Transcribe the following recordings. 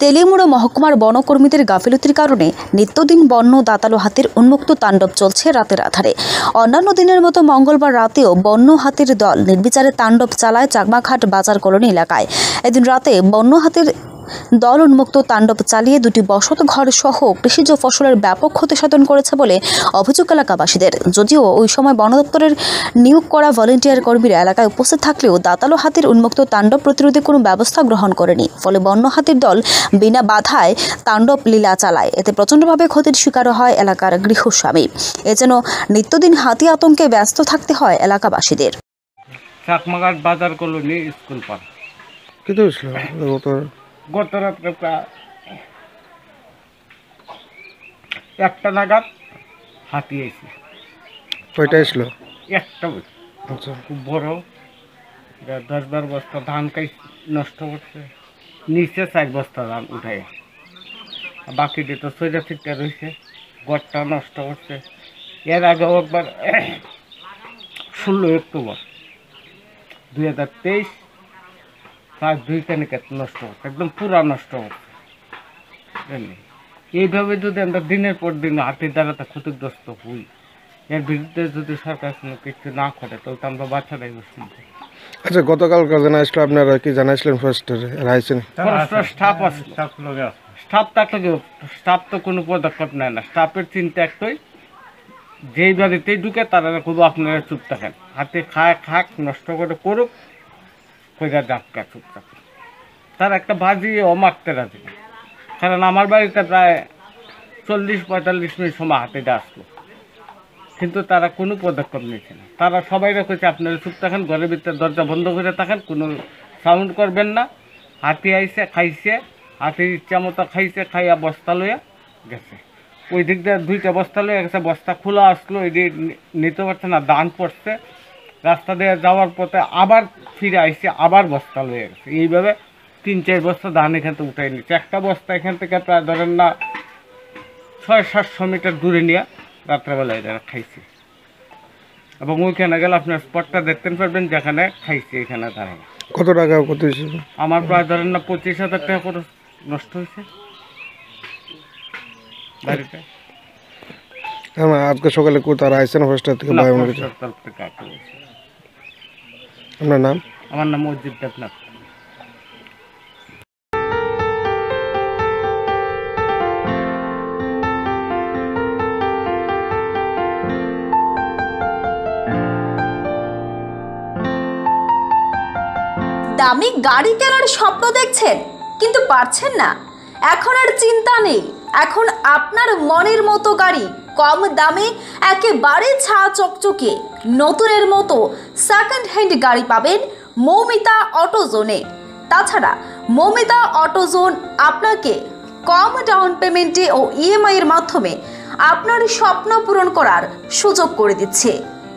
তেলিয়ামুড়া মহকুমার বনকর্মীদের গাফিলতির কারণে নিত্যদিন বন্য দাঁতালো হাতির উন্মুক্ত তাণ্ডব চলছে রাতের আধারে। অন্যান্য দিনের মতো মঙ্গলবার রাতেও বন্য হাতির দল নির্বিচারে তাণ্ডব চালায় চাকমাঘাট বাজার কলোনি এলাকায়। এদিন রাতে বন্য হাতির দল উন্মুক্ত তাণ্ডব চালিয়ে দুটি বসত ঘর সহ কৃষিজ ফসলের ব্যাপক ক্ষতি সাধন করেছে বলে অভিযোগ এলাকাবাসীদের। যদিও ওই সময় বন দপ্তরের নিয়োগ করা ভলেন্টিয়ার কর্মীরা এলাকায় উপস্থিত থাকলেও দাঁতালো হাতির উন্মুক্ত তাণ্ডব প্রতিরোধে কোনো ব্যবস্থা গ্রহণ করেনি। ফলে বন্য হাতির দল বিনা বাধায় তাণ্ডব লীলা চালায়। এতে প্রচণ্ডভাবে ক্ষতির শিকার হয় এলাকার গৃহস্বামী। এ যেন নিত্যদিন হাতি আতঙ্কে ব্যস্ত থাকতে হয় এলাকাবাসীদের। চাকমাঘাট বাজার কলোনি স্কুল পার গত রাত্রে প্রায় 1টা নাগাদ হাতি এসে। কয়টা এসলো? একটা খুব বড় 10-12 বস্তা ধান নষ্ট করছে, নিচে 4 বস্তা ধান উঠাই, বাকিটি তো 6টা রয়েছে, গড়টা নষ্ট করছে। এর আগেও একবার 16 অক্টোবর 2023 প্রায় 2 কানিকা নষ্ট করছে, একদম পুরা নষ্ট করছে। এইভাবে যদি আমরা দিনের পর দিন হাতির দ্বারা ক্ষতিগ্রস্ত হই, এর বিরুদ্ধে যদি সরকার কোনো কিছু না করে তাহলে তো আমরা বাচ্চারাই বসছি। আচ্ছা, গতকাল জানা আসলো, আপনারা কি জানাইছিলেন ফরেস্টারে? স্টাফ তো কোনো পদক্ষেপ নেয় না। স্টাফের চিন্তা একটাই, যেই বাড়িতেই ঢুকে তারা খুব আপনারা চুপ থাকেন, হাতে খাক নষ্ট করে করুক, কইরা ডাক্কা চুপ থাকেন। তার একটা বাজি মারতে রাজি না। কারণ আমার বাড়িতে প্রায় 40-45 মিনিট সময় হাতিটা আসলো, কিন্তু তারা কোনো পদক্ষেপ নিচ্ছে না। তারা সবাই রেখেছে আপনারা চুপ থাকেন, ঘরের ভিতরে দরজা বন্ধ করে থাকেন, কোনো সাউন্ড করবেন না। হাতি আইসে খাইছে, হাতির ইচ্ছা মতো খাইছে, খাইয়া বস্তা লইয়া গেছে। ওই দিক দিয়ে 2টা বস্তা লইয়া গেছে, বস্তা খোলা আসলো, এটি নিতে পারছে না, দান পড়ছে। রাস্তা দিয়ে যাওয়ার পথে আবার ফিরে আইসে, আবার বস্তা লইয়া গেছে। এইভাবে 3-4 বস্তা ধান এখান থেকে উঠাই নিচ্ছে। একটা বস্তা এখান থেকে প্রায় ধরেন না 600-700 মিটার দূরে নিয়ে রাত্রেবেলায় এরা খাইছে। এবং ওইখানে গেলে আপনার স্পটটা দেখতে পারবেন যেখানে খাইছে, এখানে দাঁড়ায়। কত টাকা কত হয়েছে? আমার প্রায় ধরেন না 25,000 টাকা করে নষ্ট হয়েছে বাড়িতে। আজকে সকালে তারা আইসেন ফরেস্টার থেকে? আপনার নাম? আমার নাম অজিত দেবনাথ। দামি গাড়ি কেনার স্বপ্ন দেখছেন কিন্তু পারছেন না? এখন আর চিন্তা নেই। এখন আপনার মনের মতো গাড়ি কম দামে একেবারে ছা চকচকে নতুনের মতো সেকেন্ড হ্যান্ড গাড়ি পাবেন মৌমিতা অটোজোনে। তাছাড়া মৌমিতা অটোজোন আপনাকে কম ডাউন পেমেন্টে ও ইএমআই এর মাধ্যমে আপনার স্বপ্ন পূরণ করার সুযোগ করে দিচ্ছে।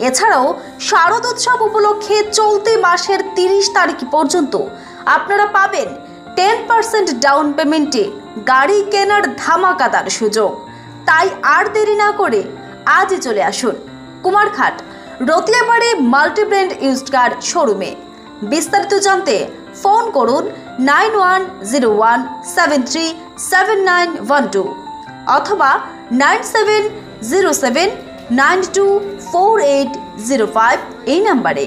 এছাড়াও শারদোৎসব উপলক্ষে চলতি মাসের 30 তারিখ পর্যন্ত আপনারা পাবেন 10% ডাউন পেমেন্টে গাড়ি কেনার ধামাকাদার সুযোগ। তাই আর দেরি না করে আজই চলে আসুন কুমারঘাট রতিয়াপাড়ে মাল্টিব্র্যান্ড ইউজড কার শোরুমে। বিস্তারিত জানতে ফোন করুন 9101737912 অথবা 9707924805 এই নাম্বারে।